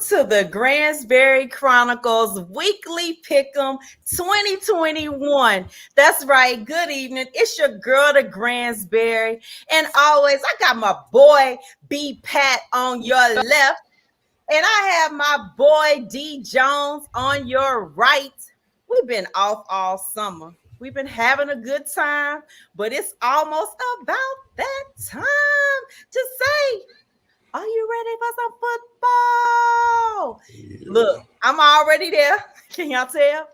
to the Gransberry Chronicles Weekly Pick'em 2021. That's right. Good evening. It's your girl, the Gransberry. And always, I got my boy, B. Pat, on your left. And I have my boy, D. Jones, on your right. We've been off all summer. We've been having a good time, but it's almost about that time to say, are you ready for some football? Look, I'm already there. Can y'all tell?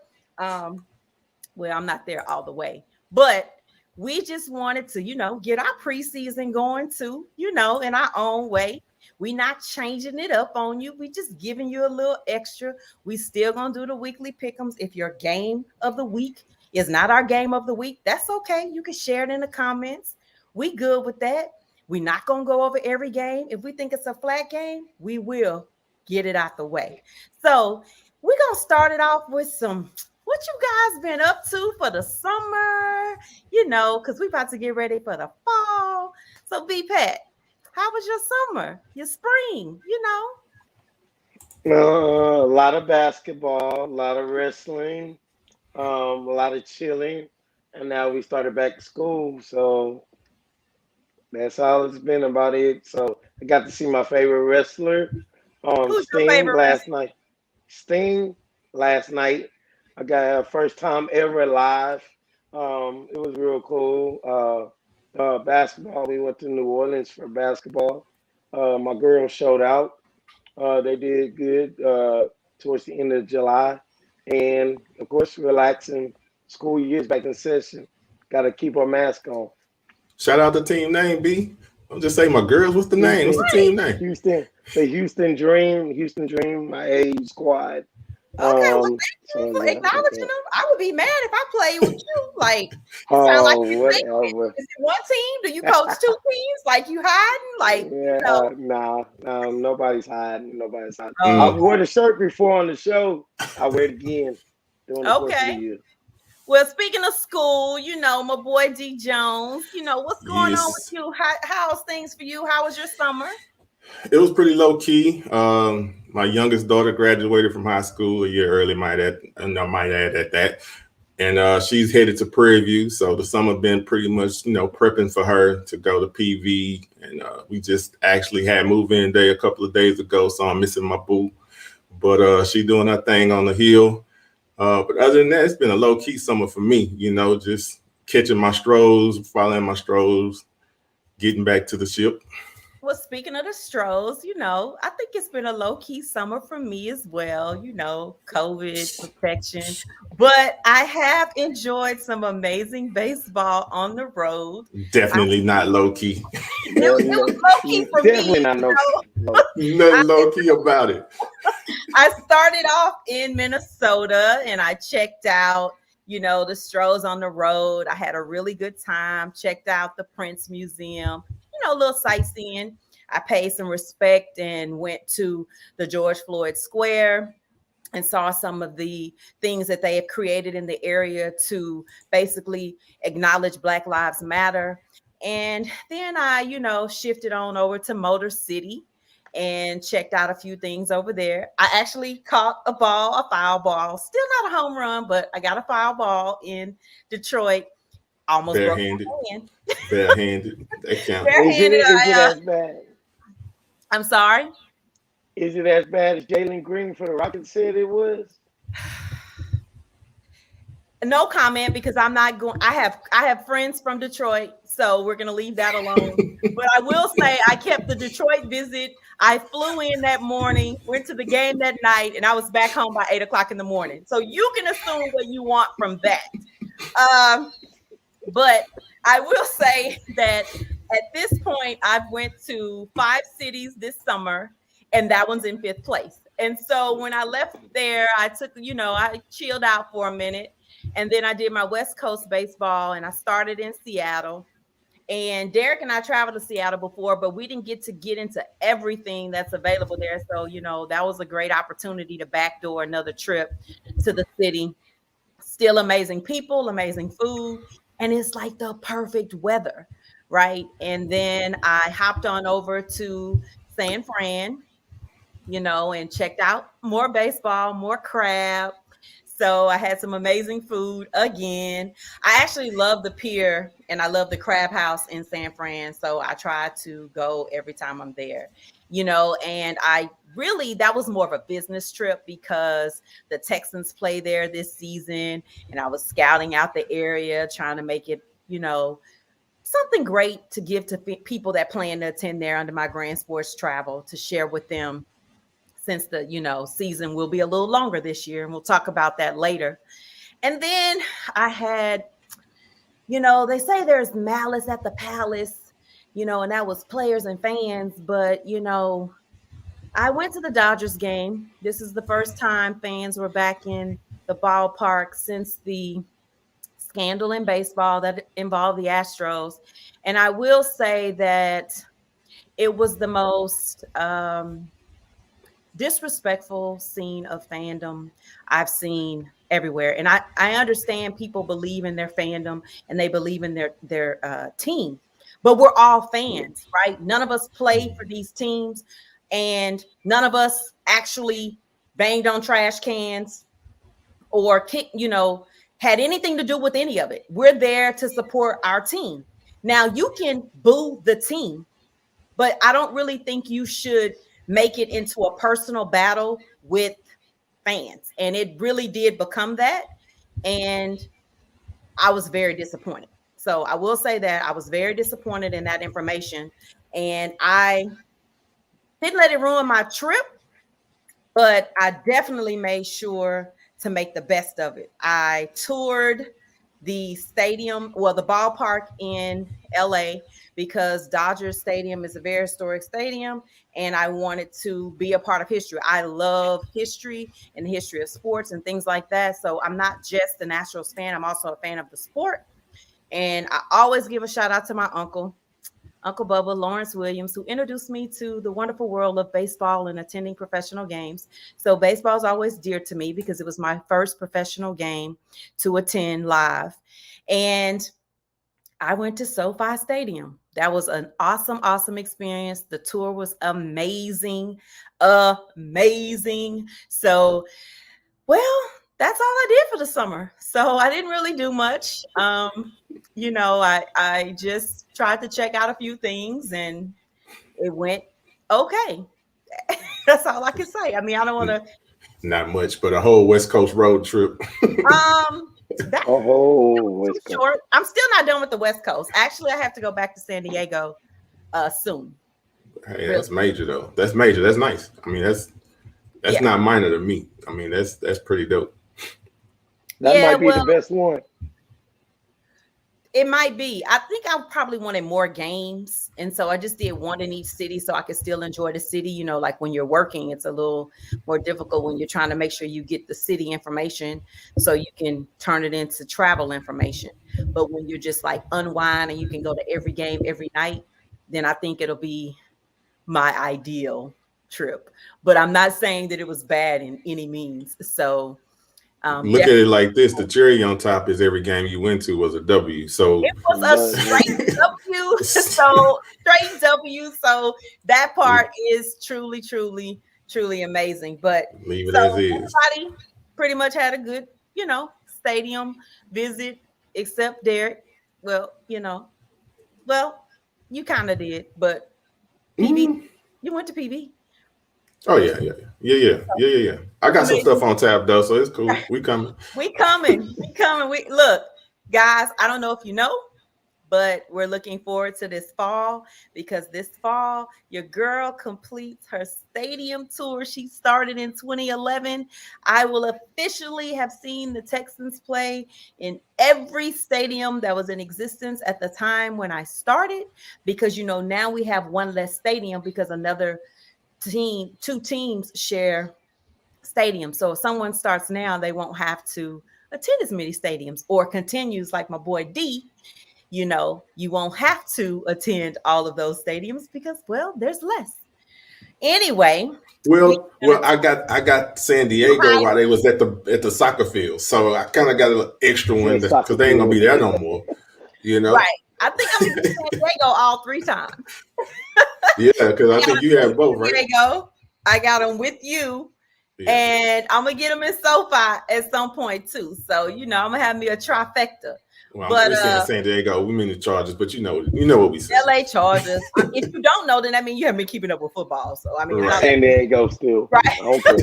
Well, I'm not there all the way, but we just wanted to, get our preseason going too, in our own way. We not changing it up on you. We just giving you a little extra. We still gonna do the weekly pick'ems. If your game of the week is not our game of the week, that's okay. You can share it in the comments. We good with that. We're not going to go over every game. If we think it's a flat game, we will get it out the way. So we're going to start it off with what you guys been up to for the summer, because we're about to get ready for the fall. So B-Pat, how was your summer, your spring, A lot of basketball, a lot of wrestling, a lot of chilling. And now we started back to school. So that's all it's been about it. So I got to see my favorite wrestler, Who's your Sting, favorite last night. Sting last night. I got a first time ever live. It was real cool. Basketball, we went to New Orleans for basketball. My girls showed out. They did good towards the end of July. And of course, relaxing. School year's back in session. Got to keep our mask on. Shout out the team name, B. I'm just saying my girls. What's the name? What's the team name? The Houston Dream, my age squad. Okay, well, thank you for acknowledging them. I would be mad if I played with you. Like, sound like you whatever. Is it one team? Do you coach two teams? Like you hiding? Nah, nobody's hiding. Nobody's hiding. I wore the shirt before on the show. I wear it again during the course of the year. Well, speaking of school, my boy D Jones, what's going on with you? How's things for you? How was your summer? It was pretty low key. My youngest daughter graduated from high school a year early, might add at that. And she's headed to Prairie View. So the summer been pretty much, prepping for her to go to PV. And we just actually had move-in day a couple of days ago, so I'm missing my boo. But she doing her thing on the hill. But other than that, it's been a low-key summer for me, just catching my strolls, following my strolls, getting back to the ship. Well, speaking of the strolls, I think it's been a low-key summer for me as well, COVID protection. But I have enjoyed some amazing baseball on the road. Definitely not low-key. It was low-key for Definitely me. Not Nothing low-key about it. I started off in Minnesota and I checked out, the strolls on the road. I had a really good time, checked out the Prince Museum, a little sightseeing. I paid some respect and went to the George Floyd Square and saw some of the things that they have created in the area to basically acknowledge Black Lives Matter. And then I, shifted on over to Motor City and checked out a few things over there. I actually caught a foul ball, still not a home run, but I got a foul ball in Detroit. Almost barehanded. That counts. Is it as bad? I'm sorry? Is it as bad as Jalen Green for the Rockets said it was? No comment, because I'm not going. I have friends from Detroit, so we're gonna leave that alone. But I will say I kept the Detroit visit. I flew in that morning, went to the game that night, and I was back home by 8:00 in the morning. So you can assume what you want from that. But I will say that at this point, I've went to 5 cities this summer, and that one's in 5th place. And so when I left there, I took, I chilled out for a minute, and then I did my West Coast baseball, and I started in Seattle. And Derek and I traveled to Seattle before, but we didn't get into everything that's available there. So, that was a great opportunity to backdoor another trip to the city. Still amazing people, amazing food. And it's like the perfect weather, right? And then I hopped on over to San Fran and checked out more baseball, more crab. So I had some amazing food again. I actually love the pier and I love the crab house in San Fran. So I try to go every time I'm there, and I really, that was more of a business trip because the Texans play there this season and I was scouting out the area, trying to make it, something great to give to people that plan to attend there under my Grand Sports Travel to share with them since the season will be a little longer this year, and we'll talk about that later. And then I had, they say there's malice at the palace, and that was players and fans, but I went to the Dodgers game. This is the first time fans were back in the ballpark since the scandal in baseball that involved the Astros. And I will say that it was the most disrespectful scene of fandom I've seen everywhere. And I understand people believe in their fandom and they believe in their team, but we're all fans, right? None of us play for these teams and none of us actually banged on trash cans or had anything to do with any of it. We're there to support our team. Now you can boo the team, but I don't really think you should make it into a personal battle with fans. And it really did become that. And I was very disappointed. So I will say that I was very disappointed in that information. And I didn't let it ruin my trip, but I definitely made sure to make the best of it. I toured the stadium, the ballpark in LA, because Dodgers Stadium is a very historic stadium and I wanted to be a part of history. I love history and the history of sports and things like that. So I'm not just an Astros fan, I'm also a fan of the sport. And I always give a shout out to my Uncle Bubba, Lawrence Williams, who introduced me to the wonderful world of baseball and attending professional games. So baseball is always dear to me because it was my first professional game to attend live. And I went to SoFi Stadium. That was an awesome, awesome experience. The tour was amazing, amazing. So, well, that's all I did for the summer. So I didn't really do much. I just tried to check out a few things and it went okay. That's all I can say. I mean, I don't want to. Not much, but a whole West Coast road trip. That's short. I'm still not done with the West Coast. Actually, I have to go back to San Diego soon. Hey, really? That's major though. That's major. That's nice. I mean, that's not minor to me. I mean, that's pretty dope. That might be the best one. It might be. I think I probably wanted more games. And so I just did one in each city so I could still enjoy the city. Like when you're working, it's a little more difficult when you're trying to make sure you get the city information so you can turn it into travel information. But when you're just like unwind and you can go to every game every night, then I think it'll be my ideal trip. But I'm not saying that it was bad in any means. So look at it like this: the cherry on top is every game you went to was a W. So it was a straight W. So straight W. So that part is truly, truly, truly amazing. But leave it as is. Everybody pretty much had a good, stadium visit, except Derek. Well, you kind of did, but PV, you went to PV. Oh yeah. I got some stuff on tap though, so it's cool. We coming. We look, guys. I don't know if you know, but we're looking forward to this fall because this fall your girl completes her stadium tour. She started in 2011. I will officially have seen the Texans play in every stadium that was in existence at the time when I started, because now we have one less stadium because another two teams share stadiums. So if someone starts now, they won't have to attend as many stadiums, or continues like my boy D, you won't have to attend all of those stadiums because, there's less. Anyway. Well, I got San Diego while they was at the soccer field. So I kind of got a little extra one because they ain't gonna be there no more. Right. I think I'm in San Diego all 3 times. Yeah, because I think you have both, right? There you go. I got them with you. Yeah. And I'm gonna get them in SoFi at some point too. So I'm gonna have me a trifecta. Well, But we're saying San Diego. We mean the Chargers, but you know what we say. LA Chargers. If you don't know, then I mean you haven't been keeping up with football. So I mean, Right. San Diego still. right? Okay.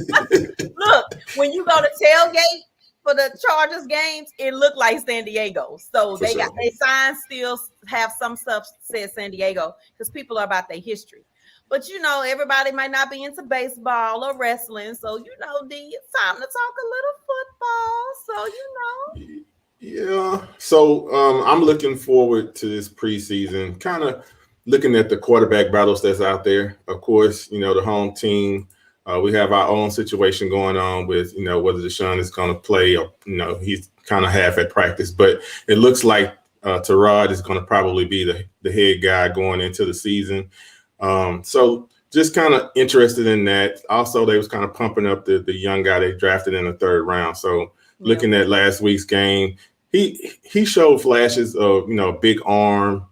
Look, when you go to tailgate for the Chargers games, it looked like San Diego. So For they sure. got their signs still have some stuff says San Diego because people are about their history. But everybody might not be into baseball or wrestling. So D, it's time to talk a little football. So Yeah. So I'm looking forward to this preseason, kind of looking at the quarterback battles that's out there. Of course, the home team. We have our own situation going on with, whether Deshaun is going to play or, he's kind of half at practice. But it looks like Tyrod is going to probably be the head guy going into the season. So just kind of interested in that. Also, they was kind of pumping up the young guy they drafted in the third round. So looking at last week's game, he showed flashes of, big arm,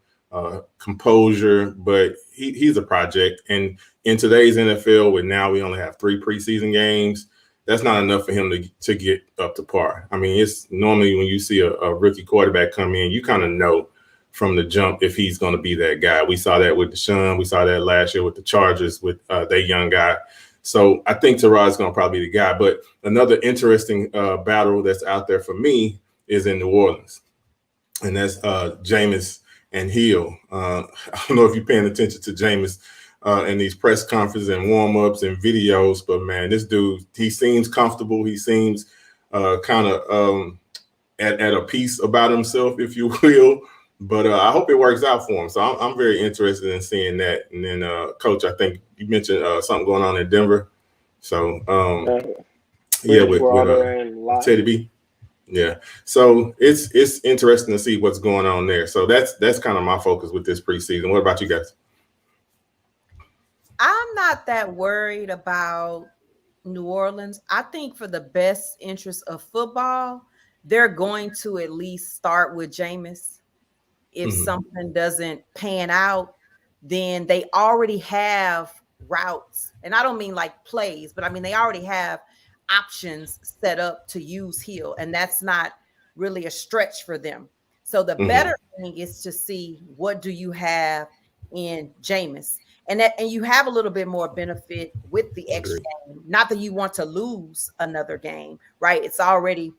composure, but he's a project. And in today's NFL, where now we only have 3 preseason games, that's not enough for him to get up to par. I mean, it's normally when you see a rookie quarterback come in, you kind of know from the jump if he's going to be that guy. We saw that with Deshaun. We saw that last year with the Chargers with their young guy. So I think Tyrod's going to probably be the guy. But another interesting battle that's out there for me is in New Orleans, and that's Jameis and Hill. I don't know if you're paying attention to Jameis in these press conferences and warm-ups and videos, but man, this dude, he seems comfortable. He seems kind of at a peace about himself, if you will. But I hope it works out for him. So I'm very interested in seeing that. And then, Coach, I think you mentioned something going on in Denver. So, with Teddy B. Yeah. So it's interesting to see what's going on there. So that's kind of my focus with this preseason. What about you guys? I'm not that worried about New Orleans. I think for the best interest of football, they're going to at least start with Jameis. If something doesn't pan out, then they already have routes. And I don't mean like plays, but I mean they already have options set up to use Hill. And that's not really a stretch for them. So the better thing is to see what do you have in Jameis. And you have a little bit more benefit with the extra game. Not that you want to lose another game, right? It's already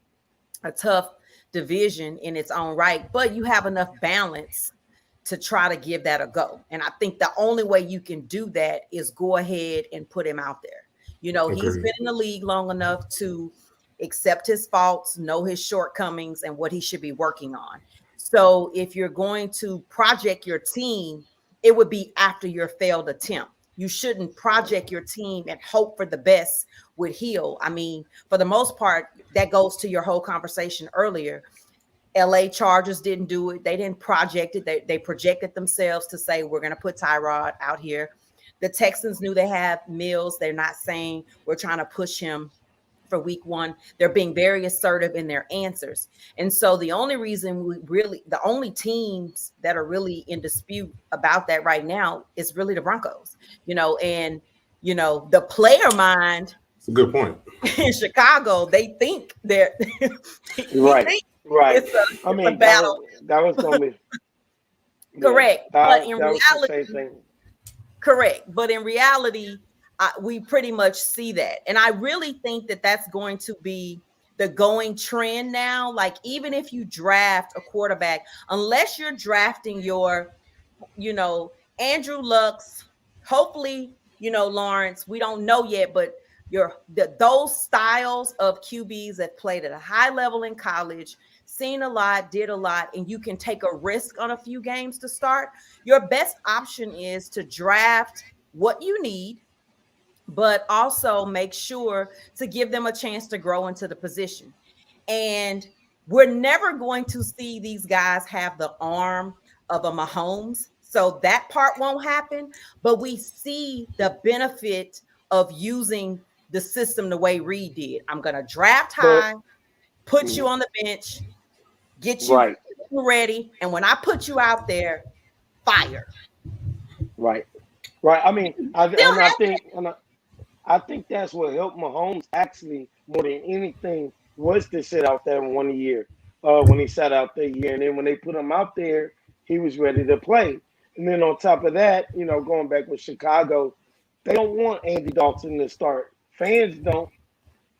a tough division in its own right, but you have enough balance to try to give that a go. And I think the only way you can do that is go ahead and put him out there. He's been in the league long enough to accept his faults, know his shortcomings, and what he should be working on. So if you're going to project your team, it would be after your failed attempt. You shouldn't project your team and hope for the best with Hill. I mean, for the most part, that goes to your whole conversation earlier. LA Chargers didn't do it. They didn't project it. They projected themselves to say, we're going to put Tyrod out here. The Texans knew they had Mills. They're not saying we're trying to push him for week 1. They're being very assertive in their answers. And so the only reason the only teams that are really in dispute about that right now is really the Broncos, and the player mind. It's a good point. In Chicago, they think they're right. It's a battle. That was going to be correct. But in reality, correct. But in reality, we pretty much see that. And I really think that that's going to be the going trend now. Like, even if you draft a quarterback, unless you're drafting your, Andrew Luck's, hopefully, Lawrence, we don't know yet, but those styles of QBs that played at a high level in college, seen a lot, did a lot, and you can take a risk on a few games to start. Your best option is to draft what you need, but also make sure to give them a chance to grow into the position. And we're never going to see these guys have the arm of a Mahomes. So that part won't happen, but we see the benefit of using the system the way Reed did. I'm going to draft high, put you on the bench, get you ready. And when I put you out there, fire. Right. I mean, I I think that's what helped Mahomes actually more than anything was to sit out there 1 year. When he sat out there a year, and then when they put him out there, he was ready to play. And then on top of that, going back with Chicago, they don't want Andy Dalton to start. Fans don't,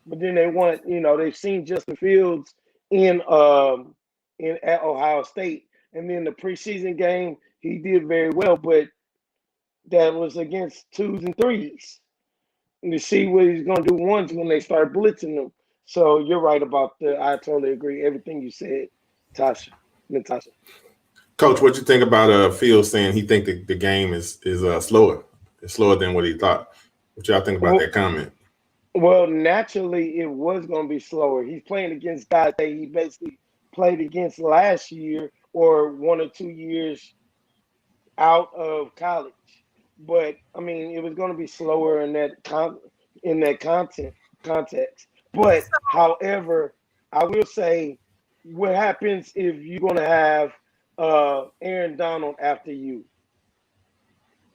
but then they want, they've seen Justin Fields in at Ohio State, and then the preseason game he did very well, but that was against twos and threes. And to see what he's going to do ones when they start blitzing them. So you're right about I totally agree. Everything you said, Natasha. Coach, what you think about Fields saying he think the game is slower? It's slower than what he thought. What y'all think about that comment? Well, naturally, it was going to be slower. He's playing against guys that he basically played against last year or 1 or 2 years out of college. But I mean, it was going to be slower in that context. But however, I will say, what happens if you're going to have Aaron Donald after you?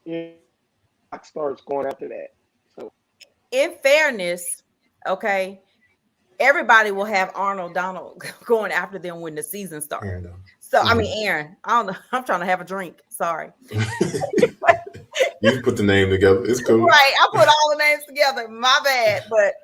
Clock starts going after that. So, in fairness, okay, everybody will have Arnold Donald going after them when the season starts. So I mean, Aaron, I don't know. I'm trying to have a drink. Sorry. You put the name together. It's cool. Right. I put all the names together. My bad. But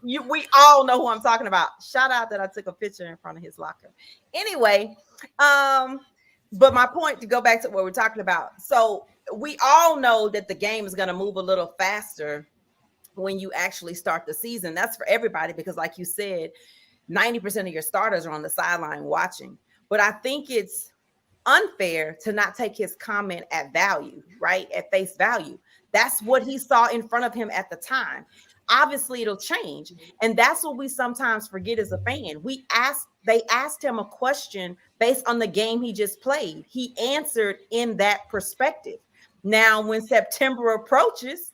we all know who I'm talking about. Shout out that I took a picture in front of his locker. Anyway, but my point, to go back to what we're talking about. So we all know that the game is going to move a little faster when you actually start the season. That's for everybody, because like you said, 90% of your starters are on the sideline watching. But I think it's unfair to not take his comment at value, right? At face value. That's what he saw in front of him at the time. Obviously, it'll change. And that's what we sometimes forget as a fan. They asked him a question based on the game he just played. He answered in that perspective. Now, when September approaches,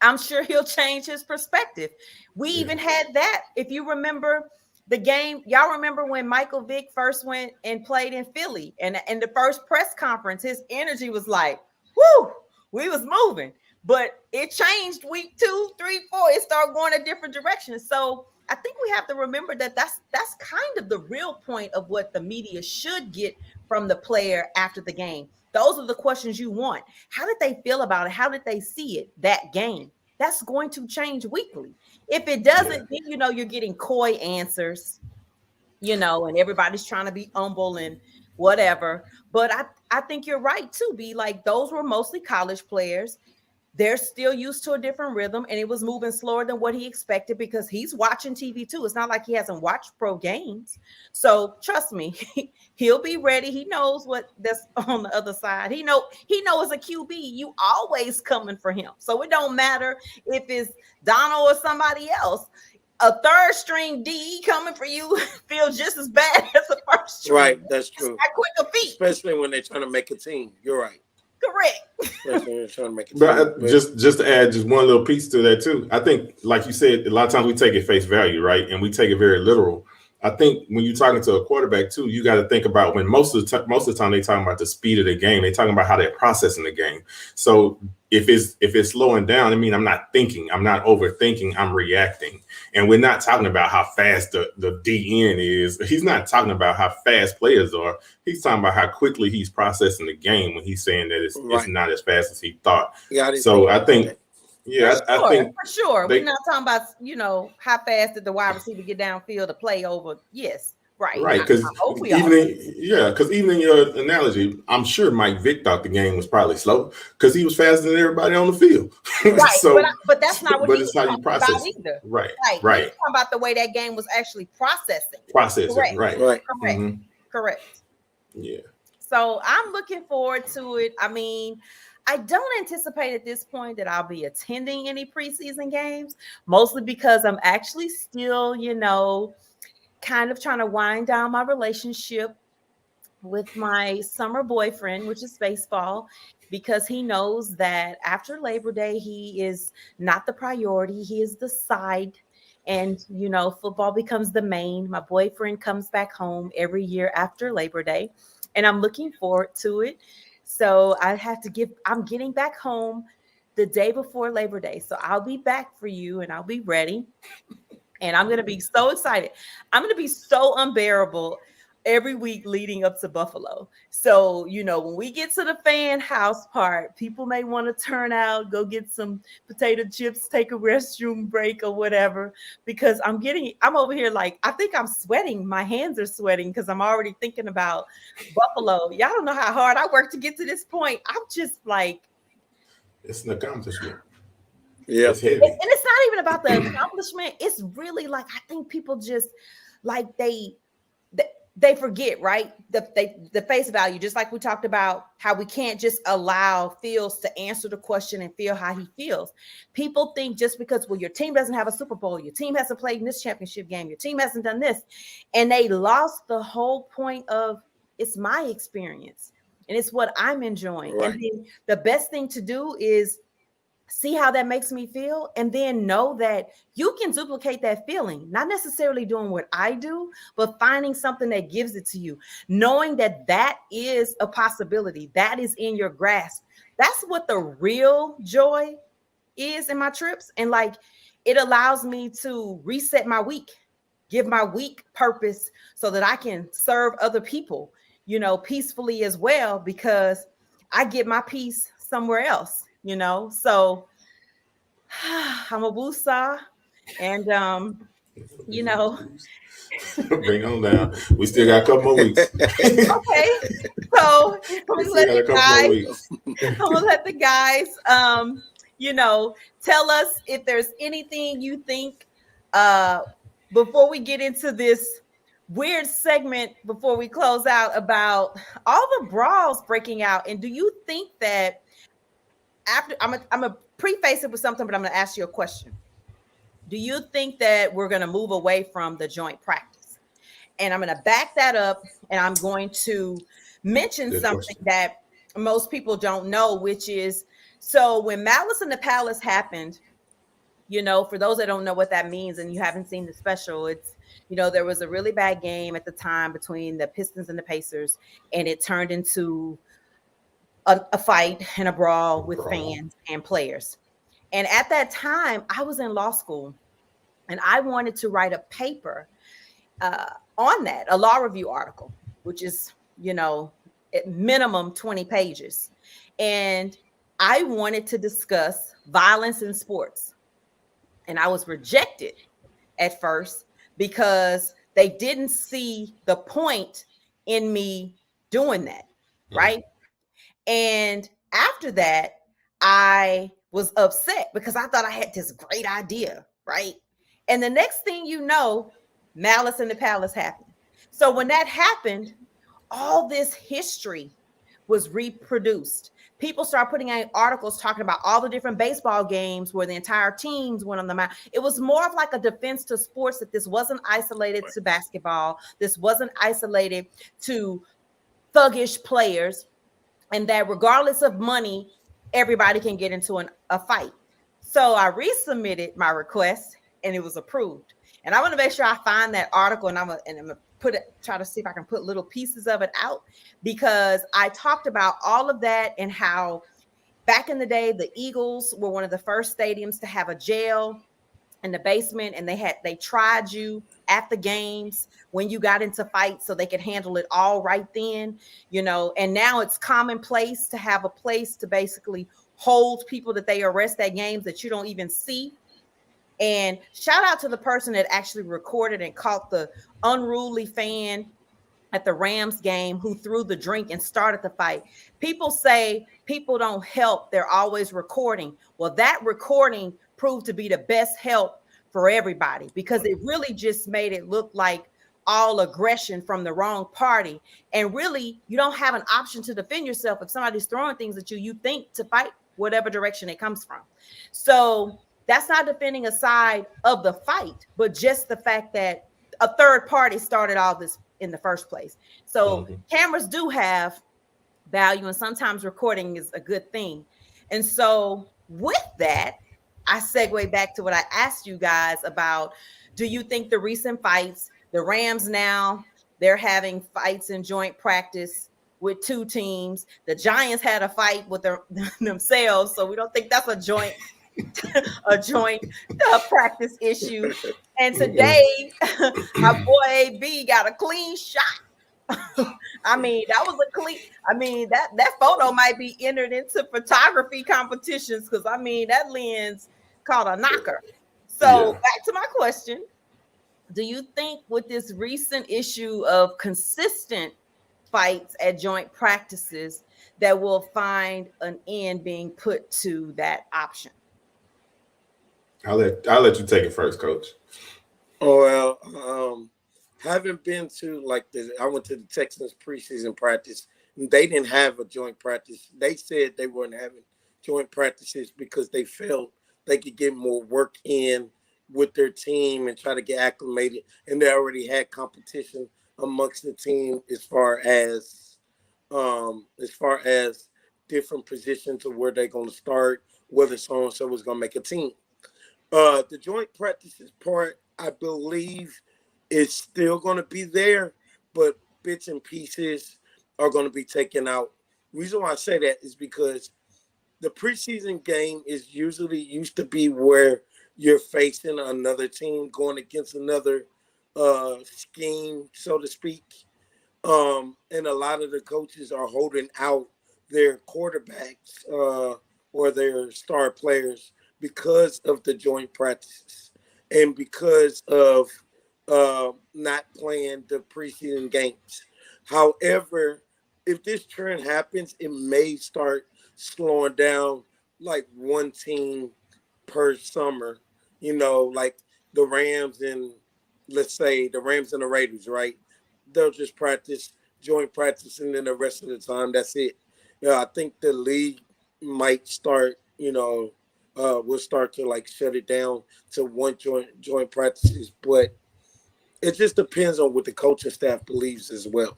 I'm sure he'll change his perspective. We even had that. If you remember the game, y'all remember when Michael Vick first went and played in Philly, and in the first press conference, his energy was like, whoo, we was moving. But it changed week 2, 3, 4. It started going a different direction. So I think we have to remember that that's kind of the real point of what the media should get from the player after the game. Those are the questions you want. How did they feel about it? How did they see it, that game? That's going to change weekly. If it doesn't, then you're getting coy answers, and everybody's trying to be humble and whatever. But I think you're right too, B. Like, those were mostly college players. They're still used to a different rhythm, and it was moving slower than what he expected because he's watching TV too. It's not like he hasn't watched pro games. So trust me, he'll be ready. He knows what that's on the other side. He know as a QB, you always coming for him. So it don't matter if it's Donald or somebody else. A third string D coming for you feels just as bad as a first string. Right, that's true. It's quicker feet. Especially when they're trying to make a team. You're right. Correct. But just to add just one little piece to that too, I think, like you said, a lot of times we take it face value, right? And we take it very literal. I think when you're talking to a quarterback too, you got to think about when most of the time they talking about the speed of the game, they talking about how they're processing the game. So if it's slowing down, I mean, I'm not thinking, I'm not overthinking, I'm reacting. And we're not talking about how fast the DN is. He's not talking about how fast players are. He's talking about how quickly he's processing the game when he's saying that it's not as fast as he thought. So I think. Yeah, I think for sure. We're not talking about, how fast did the wide receiver get downfield to play over. Yes, right. Right, because even in your analogy, I'm sure Mike Vick thought the game was probably slow because he was faster than everybody on the field. Right, so, but that's not what it's how you process either. Right. He's talking about the way that game was actually processing. Correct. Mm-hmm. Correct. Yeah. So I'm looking forward to it. I mean, I don't anticipate at this point that I'll be attending any preseason games, mostly because I'm actually still, kind of trying to wind down my relationship with my summer boyfriend, which is baseball, because he knows that after Labor Day, he is not the priority. He is the side. And, football becomes the main. My boyfriend comes back home every year after Labor Day, and I'm looking forward to it. So I'm getting back home the day before Labor Day. So I'll be back for you and I'll be ready. And I'm going to be so excited. I'm going to be so unbearable every week leading up to Buffalo. So, when we get to the fan house part, people may want to turn out, go get some potato chips, take a restroom break or whatever, because I'm over here like, I think I'm sweating. My hands are sweating because I'm already thinking about Buffalo. Y'all don't know how hard I worked to get to this point. I'm just like, it's an accomplishment. Yeah. It's heavy. And it's not even about the accomplishment. It's really like, I think people just like they forget, right? The face value, just like we talked about how we can't just allow Fields to answer the question and feel how he feels. People think just because, well, your team doesn't have a Super Bowl, your team hasn't played in this championship game, your team hasn't done this, and they lost the whole point of it's my experience and it's what I'm enjoying. Right. And then the best thing to do is see how that makes me feel, and then know that you can duplicate that feeling, not necessarily doing what I do, but finding something that gives it to you, knowing that that is a possibility, that is in your grasp. That's what the real joy is in my trips. And like, it allows me to reset my week, give my week purpose so that I can serve other people, peacefully as well, because I get my peace somewhere else. So I'm a woosah, and bring on down. We still got a couple more weeks. Okay, so I'm gonna let the guys tell us if there's anything you think before we get into this weird segment before we close out about all the brawls breaking out. And do you think that after I'm gonna preface it with something, but I'm gonna ask you a question. Do you think that we're gonna move away from the joint practice? And I'm gonna back that up, and I'm going to mention Good something question. that most people don't know, which is, so when Malice in the Palace happened, for those that don't know what that means and you haven't seen the special, it's, there was a really bad game at the time between the Pistons and the Pacers, and it turned into a fight and a brawl with fans and players. And at that time, I was in law school, and I wanted to write a paper on that, a law review article, which is, at minimum 20 pages. And I wanted to discuss violence in sports. And I was rejected at first because they didn't see the point in me doing that, right? And after that, I was upset because I thought I had this great idea, right? And the next thing you know, Malice in the Palace happened. So when that happened, all this history was reproduced. People started putting out articles talking about all the different baseball games where the entire teams went on the mound. It was more of like a defense to sports, that this wasn't isolated to basketball. This wasn't isolated to thuggish players, and that regardless of money, everybody can get into a fight. So I resubmitted my request, and it was approved. And I want to make sure I find that article, and I'm gonna try to see if I can put little pieces of it out, because I talked about all of that and how back in the day, the Eagles were one of the first stadiums to have a jail in the basement, and they tried you at the games when you got into fights so they could handle it all right then, and now it's commonplace to have a place to basically hold people that they arrest at games that you don't even see. And shout out to the person that actually recorded and caught the unruly fan at the Rams game who threw the drink and started the fight. People say people don't help, they're always recording. Well, that recording proved to be the best help for everybody, because it really just made it look like all aggression from the wrong party. And really, you don't have an option to defend yourself if somebody's throwing things at you. You think to fight whatever direction it comes from. So that's not defending a side of the fight, but just the fact that a third party started all this in the first place. So cameras do have value, and sometimes recording is a good thing. And so with that, I segue back to what I asked you guys about. Do you think the recent fights, the Rams now, they're having fights in joint practice, with two teams. The Giants had a fight with themselves, so we don't think that's a joint practice issue. And today, our boy AB got a clean shot. I mean, that was a clean. I mean, that photo might be entered into photography competitions because I mean that lens caught a knocker. So back to my question: do you think with this recent issue of consistent fights at joint practices that we'll find an end being put to that option? I'll let you take it first, Coach. Oh well, haven't been to I went to the Texans preseason practice. They didn't have a joint practice. They said they weren't having joint practices because they felt they could get more work in with their team and try to get acclimated. And they already had competition amongst the team as far as different positions of where they're going to start, whether so and so was going to make a team. The joint practices part, I believe, is still going to be there, but bits and pieces are going to be taken out. The reason why I say that is because the preseason game is usually used to be where you're facing another team going against another scheme, so to speak. And a lot of the coaches are holding out their quarterbacks or their star players because of the joint practices and because of not playing the preseason games. However, if this trend happens, it may start slowing down like one team per summer, like the Rams and let's say the Rams and the Raiders, right? They'll just practice, joint practice, and then the rest of the time, that's it. I think the league might start, we'll start to like shut it down to one joint practices, but it just depends on what the coaching staff believes as well.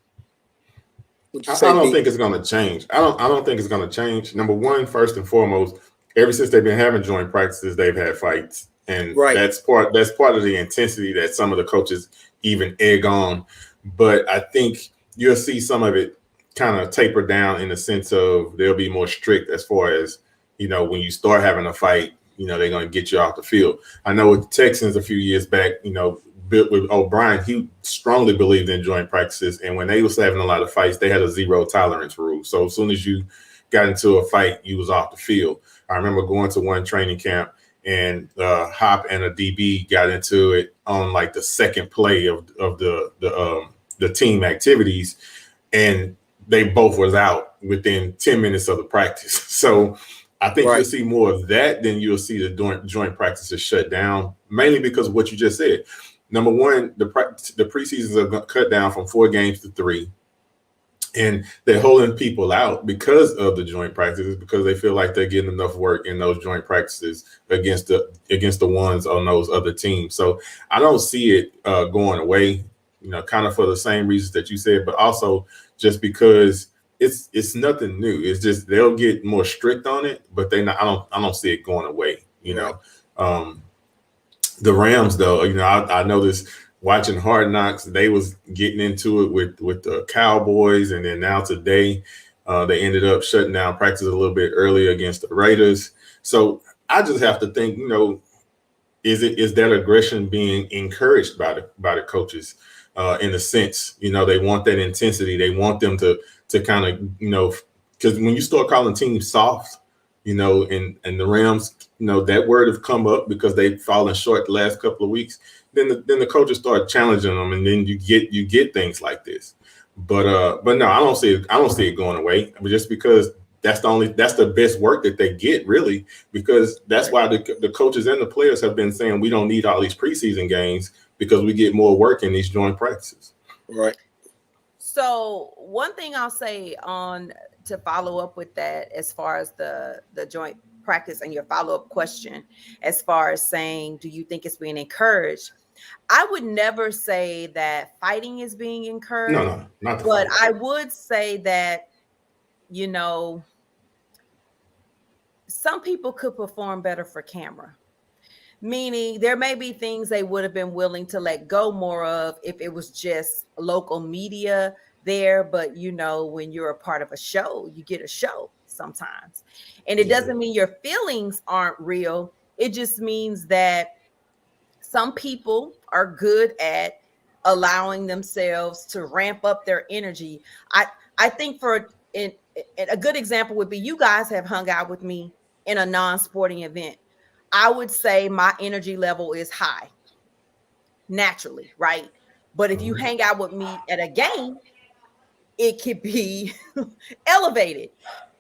I don't think it's going to change. I don't think it's going to change. Number one, first and foremost, ever since they've been having joint practices, they've had fights, and that's part of the intensity that some of the coaches even egg on. But I think you'll see some of it kind of taper down in the sense of they'll be more strict as far as, when you start having a fight, they're going to get you off the field. I know with the Texans a few years back, with O'Brien, he strongly believed in joint practices. And when they was having a lot of fights, they had a zero tolerance rule. So as soon as you got into a fight, you was off the field. I remember going to one training camp and Hop and a DB got into it on like the second play of the team activities, and they both was out within 10 minutes of the practice. So I think you'll see more of that than you'll see the joint practices shut down, mainly because of what you just said. Number one, the preseasons are cut down from 4 games to 3. And they're holding people out because of the joint practices, because they feel like they're getting enough work in those joint practices against the ones on those other teams. So I don't see it going away, kind of for the same reasons that you said, but also just because it's nothing new. It's just they'll get more strict on it, but I don't see it going away. The Rams, though, I noticed watching Hard Knocks, they was getting into it with the Cowboys, and then now today they ended up shutting down practice a little bit earlier against the Raiders. So I just have to think, is that aggression being encouraged by the coaches in a sense? They want that intensity. They want them to kind of, because when you start calling teams soft, and the Rams, that word have come up because they've fallen short the last couple of weeks. Then the coaches start challenging them, and then you get things like this. But no, I don't see it going away. I mean, just because that's the best work that they get, really, because that's why the coaches and the players have been saying we don't need all these preseason games because we get more work in these joint practices. Right. So one thing I'll say to follow up with that, as far as the joint practice and your follow-up question, as far as saying, do you think it's being encouraged? I would never say that fighting is being encouraged. No, not the but fight. I would say that, some people could perform better for camera. Meaning there may be things they would have been willing to let go more of if it was just local media there, but when you're a part of a show, you get a show sometimes. And it Yeah. doesn't mean your feelings aren't real. It just means that some people are good at allowing themselves to ramp up their energy. I think a good example would be, you guys have hung out with me in a non-sporting event. I would say my energy level is high naturally, right? But if you hang out with me at a game, it could be elevated.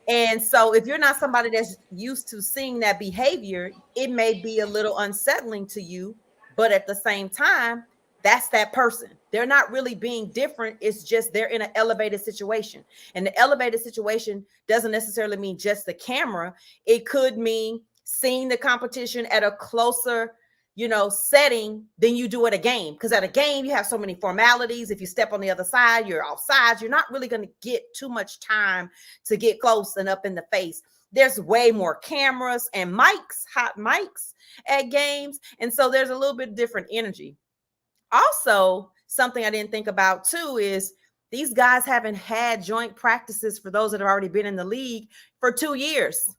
And so if you're not somebody that's used to seeing that behavior, it may be a little unsettling to you, but at the same time, that's that person. They're not really being different. It's just they're in an elevated situation. And the elevated situation doesn't necessarily mean just the camera. It could mean seeing the competition at a closer setting than you do at a game. Because at a game, you have so many formalities. If you step on the other side, you're offsides. You're not really going to get too much time to get close and up in the face. There's way more cameras and mics, hot mics at games. And so there's a little bit different energy. Also, something I didn't think about too is these guys haven't had joint practices, for those that have already been in the league, for 2 years.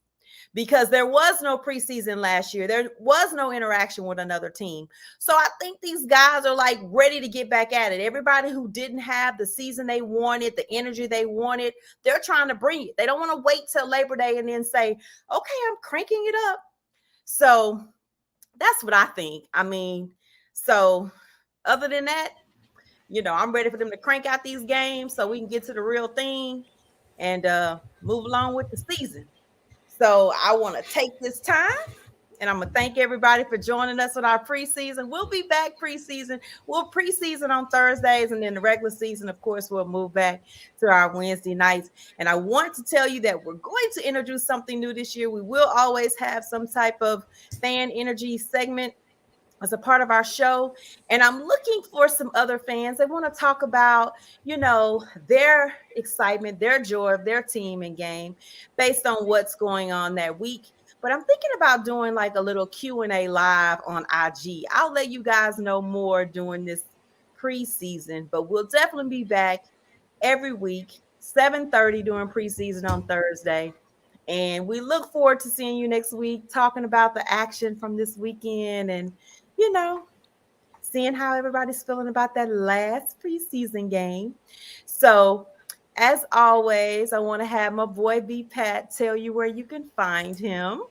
Because there was no preseason last year. There was no interaction with another team. So I think these guys are like ready to get back at it. Everybody who didn't have the season they wanted, the energy they wanted, they're trying to bring it. They don't want to wait till Labor Day and then say, okay, I'm cranking it up. So that's what I think. I mean, so other than that, I'm ready for them to crank out these games so we can get to the real thing and move along with the season. So I want to take this time, and I'm going to thank everybody for joining us on our preseason. We'll be back preseason. We'll preseason on Thursdays, and then the regular season, of course, we'll move back to our Wednesday nights. And I want to tell you that we're going to introduce something new this year. We will always have some type of fan energy segment as a part of our show. And I'm looking for some other fans that want to talk about, their excitement, their joy of their team and game based on what's going on that week. But I'm thinking about doing like a little Q&A live on IG. I'll let you guys know more during this preseason, but we'll definitely be back every week, 7:30 during preseason on Thursday. And we look forward to seeing you next week, talking about the action from this weekend and seeing how everybody's feeling about that last preseason game. So, as always, I want to have my boy B Pat tell you where you can find him.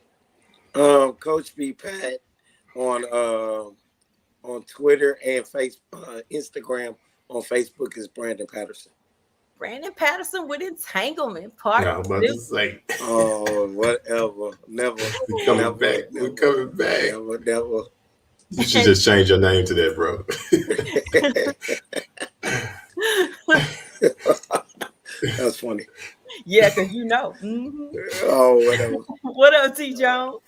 Coach B Pat on Twitter and Facebook, Instagram. On Facebook is Brandon Patterson. Brandon Patterson with Entanglement Part Yeah, I'm about to say. Oh, whatever. Never. We're coming back. We're coming back. Never. You should just change your name to that, bro. That's funny. Yeah, because Mm-hmm. Oh, whatever. What up, T. Jones?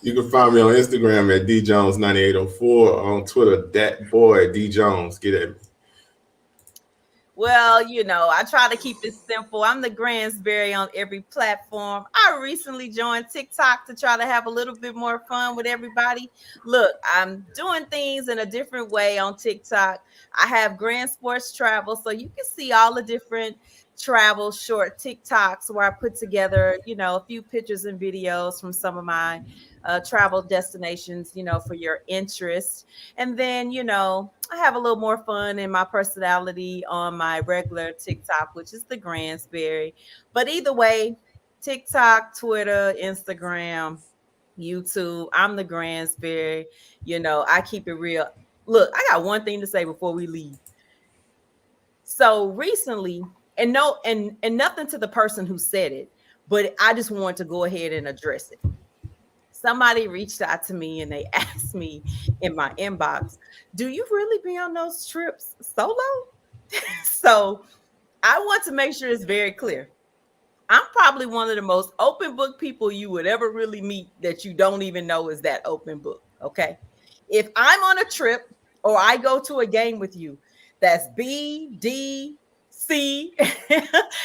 You can find me on Instagram at djones9804, on Twitter, that boy D Jones. Get at me. Well, I try to keep it simple. I'm the Gransberry on every platform. I recently joined TikTok to try to have a little bit more fun with everybody. Look, I'm doing things in a different way on TikTok. I have Grand Sports Travel, so you can see all the different travel short TikToks where I put together, a few pictures and videos from some of my travel destinations, for your interest. And then, I have a little more fun in my personality on my regular TikTok, which is the Gransberry. But either way, TikTok, Twitter, Instagram, YouTube, I'm the Gransberry. I keep it real. Look, I got one thing to say before we leave. So recently, and nothing to the person who said it, but I just want to go ahead and address it. Somebody reached out to me and they asked me in my inbox, do you really be on those trips solo? So I want to make sure it's very clear. I'm probably one of the most open book people you would ever really meet that you don't even know is that open book. Okay. If I'm on a trip or I go to a game with you, that's B, D, C,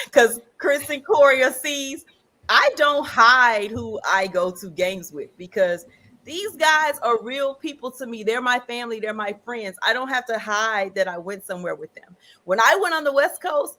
because Chris and Corey are C's. I don't hide who I go to games with because these guys are real people to me. They're my family. They're my friends. I don't have to hide that I went somewhere with them. When I went on the West Coast,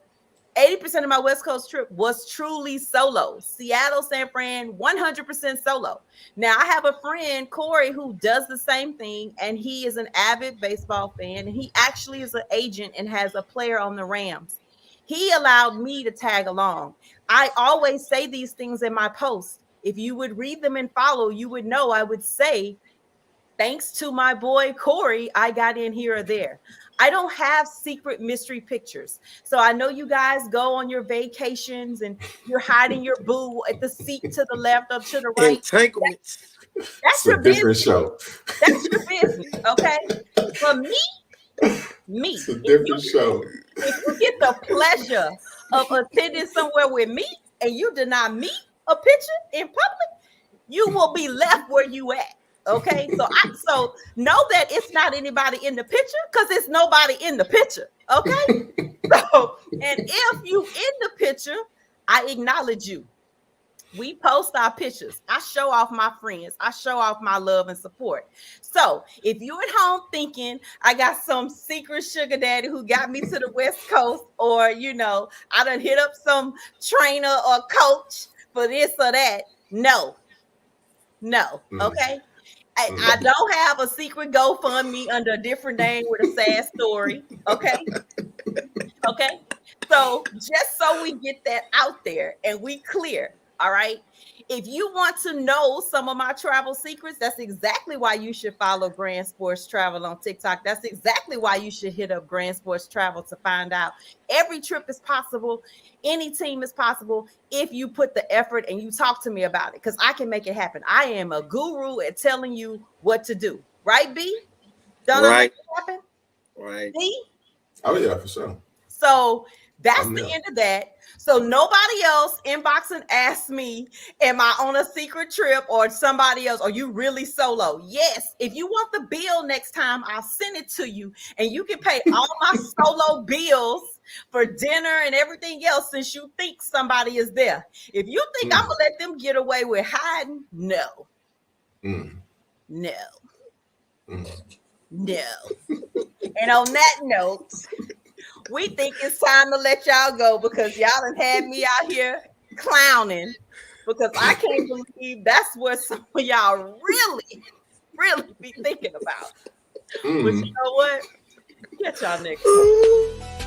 80% of my West Coast trip was truly solo. Seattle, San Fran, 100% solo. Now, I have a friend, Corey, who does the same thing, and he is an avid baseball fan, and he actually is an agent and has a player on the Rams. He allowed me to tag along. I always say these things in my posts. If you would read them and follow, you would know I would say, thanks to my boy Corey, I got in here or there. I don't have secret mystery pictures. So I know you guys go on your vacations and you're hiding your boo at the seat to the left or to the right. Entanglements. That's your different business. show. That's your business, okay? For me, It's a different show. if you get the pleasure of attending somewhere with me and you deny me a picture in public, you will be left where you at. Okay, so know that it's not anybody in the picture because it's nobody in the picture. Okay, so and if you in the picture, I acknowledge you. We post our pictures. I show off my friends. I show off my love and support. So if you're at home thinking I got some secret sugar daddy who got me to the West Coast, or I done hit up some trainer or coach for this or that, no, okay. I don't have a secret GoFundMe under a different name with a sad story. Okay. So just so we get that out there and we clear. All right. If you want to know some of my travel secrets, that's exactly why you should follow Grand Sports Travel on TikTok. That's exactly why you should hit up Grand Sports Travel to find out. Every trip is possible. Any team is possible if you put the effort and you talk to me about it, because I can make it happen. I am a guru at telling you what to do. Right, B? Don't I make it happen? Right. B? Oh, yeah, for sure. So that's the end of that. So nobody else inbox and ask me, am I on a secret trip, or somebody else, are you really solo? Yes. If you want the bill next time, I'll send it to you and you can pay all my solo bills for dinner and everything else, since you think somebody is there. If you think I'm gonna let them get away with hiding, no. No. And on that note, we think it's time to let y'all go, because y'all done had me out here clowning, because I can't believe that's what some of y'all really be thinking about. But you know what? Catch y'all next time.